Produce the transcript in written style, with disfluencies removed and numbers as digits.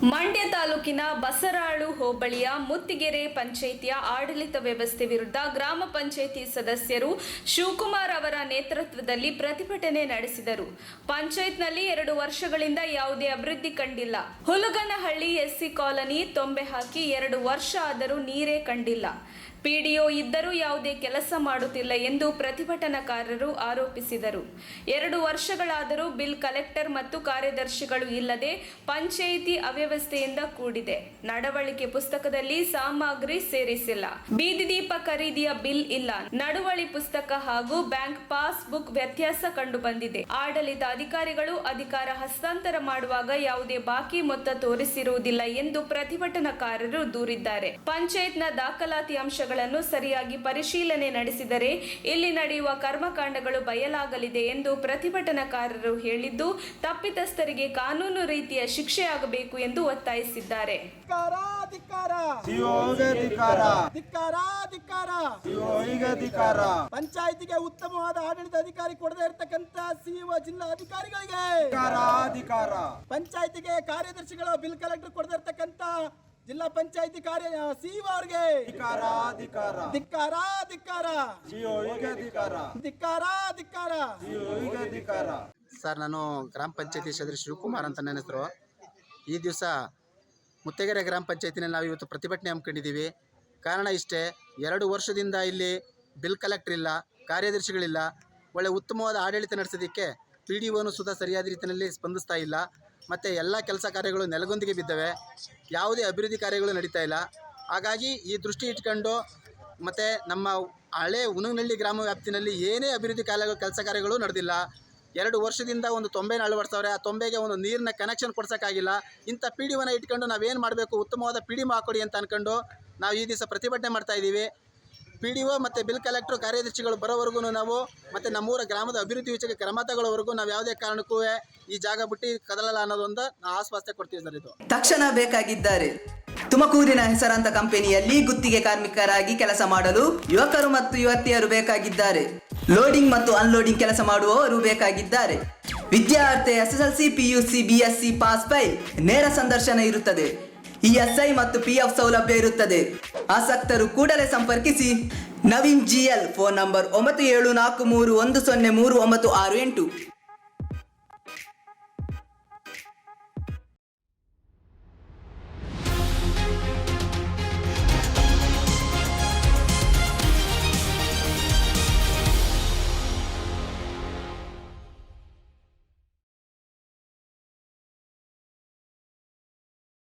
ಮಂಡ್ಯ ತಾಲೂಕಿನ ಬಸರಾಳು ಹೋಬಳಿಯ ಮುತ್ತಿಗೆರೆ ಪಂಚಾಯಿತಿಯ ಆಡಳಿತ ವ್ಯವಸ್ಥೆ ವಿರುದ್ಧ ಗ್ರಾಮ ಪಂಚಾಯಿತಿ ಸದಸ್ಯರು ಶಿವಕುಮಾರ್ ಅವರ ನೇತೃತ್ವದಲ್ಲಿ ಪ್ರತಿಭಟನೆ ನಡೆಸಿದರು. ಪಂಚಾಯತ್ನಲ್ಲಿ 2 ವರ್ಷಗಳಿಂದ ಯಾವುದೇ ಅಭಿವೃದ್ಧಿ ಕಂಡಿಲ್ಲ. ಹುಲಗನಹಳ್ಳಿ ಎಸ್ಸಿ ಕಾಲನಿ ತೊಂಬೆ ಹಾಕಿ 2 ವರ್ಷ ಆದರೂ ನೀರೇ ಕಂಡಿಲ್ಲ. ಪಿಡಿಒ ಇದ್ದರೂ ಯಾವುದೇ ಕೆಲಸ ಮಾಡುತ್ತಿಲ್ಲ ಎಂದು ಪ್ರತಿಭಟನಾಕಾರರು ಆರೋಪಿಸಿದರು. 2 ವರ್ಷಗಳಾದರೂ ಬಿಲ್ ಕಲೆಕ್ಟರ್ ಮತ್ತು ಕಾರ್ಯದರ್ಶಿಗಳು ಇಲ್ಲದೆ ಪಂಚಾಯಿತಿ ಅವ್ಯವಸ್ಥೆಯಿಂದ ಕೂಡಿದೆ. ನಡವಳಿಕೆ ಪುಸ್ತಕದಲ್ಲಿ ಸಾಮಗ್ರಿ ಸೇರಿಸಿಲ್ಲ. ಬೀದಿ ದೀಪ ಖರೀದಿಯ ಬಿಲ್ ಇಲ್ಲ. ನಡವಳಿ ಪುಸ್ತಕ ಹಾಗೂ ಬ್ಯಾಂಕ್ ಪಾಸ್ ಬುಕ್ ವ್ಯತ್ಯಾಸ ಕಂಡು ಬಂದಿದೆ. ಆಡಳಿತ ಅಧಿಕಾರಿಗಳು ಅಧಿಕಾರ ಹಸ್ತಾಂತರ ಮಾಡುವಾಗ ಯಾವುದೇ ಬಾಕಿ ಮೊತ್ತ ತೋರಿಸಿರುವುದಿಲ್ಲ ಎಂದು ಪ್ರತಿಭಟನಾಕಾರರು ದೂರಿದ್ದಾರೆ. ಪಂಚಾಯತ್ನ ದಾಖಲಾತಿ ಅಂಶಗಳನ್ನು ಸರಿಯಾಗಿ ಪರಿಶೀಲನೆ ನಡೆಸಿದರೆ ಇಲ್ಲಿ ನಡೆಯುವ ಕರ್ಮಕಾಂಡಗಳು ಬಯಲಾಗಲಿದೆ ಎಂದು ಪ್ರತಿಭಟನಾಕಾರರು ಹೇಳಿದ್ದು, ತಪ್ಪಿತಸ್ಥರಿಗೆ ಕಾನೂನು ರೀತಿಯ ಶಿಕ್ಷೆಯಾಗಬೇಕು ಎಂದು ಒತ್ತಾಯಿಸಿದ್ದಾರೆ. ಪಂಚಾಯಿತಿಗೆ ಉತ್ತಮವಾದ ಆಡಳಿತ ಅಧಿಕಾರಿ ಕೊಡದೇ ಇರತಕ್ಕಂತ ಸಿಇಒ ಜಿಲ್ಲಾ ಅಧಿಕಾರಿಗಳಿಗೆ, ಪಂಚಾಯಿತಿಗೆ ಕಾರ್ಯದರ್ಶಿಗಳ ಬಿಲ್ ಕಲೆಕ್ಟರ್ ಕೊಡದೇ ಇರತಕ್ಕಂತ ಜಿಲ್ಲಾ ಪಂಚಾಯಿತಿ ಸಿಇಒ ಅವರಿಗೆ ಸರ್, ನಾನು ಗ್ರಾಮ ಪಂಚಾಯತಿ ಸದಸ್ಯ ಶಿವಕುಮಾರ್ ಅಂತ ನನ್ನ ಹೆಸರು. ಈ ದಿವಸ ಮುತ್ತಿಗೆರೆ ಗ್ರಾಮ ಪಂಚಾಯತಿನಲ್ಲಿ ನಾವು ಇವತ್ತು ಪ್ರತಿಭಟನೆ ಹಮ್ಮಿಕೊಂಡಿದ್ದೀವಿ. ಕಾರಣ ಇಷ್ಟೇ, 2 ವರ್ಷದಿಂದ ಇಲ್ಲಿ ಬಿಲ್ ಕಲೆಕ್ಟರ್ ಇಲ್ಲ, ಕಾರ್ಯದರ್ಶಿಗಳಿಲ್ಲ. ಒಳ್ಳೆ ಉತ್ತಮವಾದ ಆಡಳಿತ ನಡೆಸೋದಕ್ಕೆ ಪಿಡಿಒನು ಸುಧಾ ಸರಿಯಾದ ರೀತಿಯಲ್ಲಿ ಸ್ಪಂದಿಸ್ತಾ ಇಲ್ಲ. ಮತ್ತು ಎಲ್ಲ ಕೆಲಸ ಕಾರ್ಯಗಳು ನೆಲಗುಂದಿಗೆ ಬಿದ್ದವೆ. ಯಾವುದೇ ಅಭಿವೃದ್ಧಿ ಕಾರ್ಯಗಳು ನಡೀತಾ ಇಲ್ಲ. ಹಾಗಾಗಿ ಈ ದೃಷ್ಟಿ ಇಟ್ಕೊಂಡು ಮತ್ತು ನಮ್ಮ ಹಳೆ ಹುನಗನಹಳ್ಳಿ ಗ್ರಾಮ ವ್ಯಾಪ್ತಿನಲ್ಲಿ ಏನೇ ಅಭಿವೃದ್ಧಿ ಕೆಲಸ ಕಾರ್ಯಗಳು ನಡೆದಿಲ್ಲ. 2 ವರ್ಷದಿಂದ ಒಂದು ತೊಂಬೆನ ಅಳವಡಿಸವ್ರೆ. ಆ ತೊಂಬೆಗೆ ಒಂದು ನೀರಿನ ಕನೆಕ್ಷನ್ ಕೊಡ್ಸೋಕ್ಕಾಗಿಲ್ಲ. ಇಂಥ ಪಿಡಿಒನ ಇಟ್ಕೊಂಡು ನಾವೇನು ಮಾಡಬೇಕು, ಉತ್ತಮವಾದ ಪಿಡಿಒ ಹಾಕೊಡಿ ಅಂತ ಅಂದ್ಕೊಂಡು ನಾವು ಈ ದಿವಸ ಪ್ರತಿಭಟನೆ ಮಾಡ್ತಾಯಿದ್ದೀವಿ. ಪಿಡಿಒ ಮತ್ತು ಬಿಲ್ ಕಲೆಕ್ಟ್ರು ಕಾರ್ಯದರ್ಶಿಗಳು ಬರೋವರೆಗೂ ನಾವು ಮತ್ತು ನಮ್ಮೂರ ಗ್ರಾಮದ ಅಭಿವೃದ್ಧಿ ವಿಷಯಕ್ಕೆ ಕ್ರಮ ತಗೊಳ್ಳೋವರೆಗೂ ನಾವು ಯಾವುದೇ ಕಾರಣಕ್ಕೂ ಈ ಜಾಗ ಬಿಟ್ಟು ಕದಲಲ್ಲ ಅನ್ನೋದೊಂದು ಆಶ್ವಾಸನೆ ಕೊಡ್ತೀವಿ ಸರ್. ಇದು ತಕ್ಷಣ ಬೇಕಾಗಿದ್ದಾರೆ. ತುಮಕೂರಿನ ಹೆಸರಾಂತ ಕಂಪನಿಯಲ್ಲಿ ಗುತ್ತಿಗೆ ಕಾರ್ಮಿಕರಾಗಿ ಕೆಲಸ ಮಾಡಲು ಯುವಕರು ಮತ್ತು ಯುವತಿಯರು ಬೇಕಾಗಿದ್ದಾರೆ. ಲೋಡಿಂಗ್ ಮತ್ತು ಅನ್ಲೋಡಿಂಗ್ ಕೆಲಸ ಮಾಡುವವರು ಬೇಕಾಗಿದ್ದಾರೆ. ವಿದ್ಯಾರ್ಥಿ SSLC, PUC, BSc pass file. ನೇರ ಸಂದರ್ಶನ ಇರುತ್ತದೆ. ESI ಮತ್ತು PF ಸೌಲಭ್ಯ ಇರುತ್ತದೆ. ಆಸಕ್ತರು ಕೂಡಲೇ ಸಂಪರ್ಕಿಸಿ. Naveen GL, phone number 9743103968.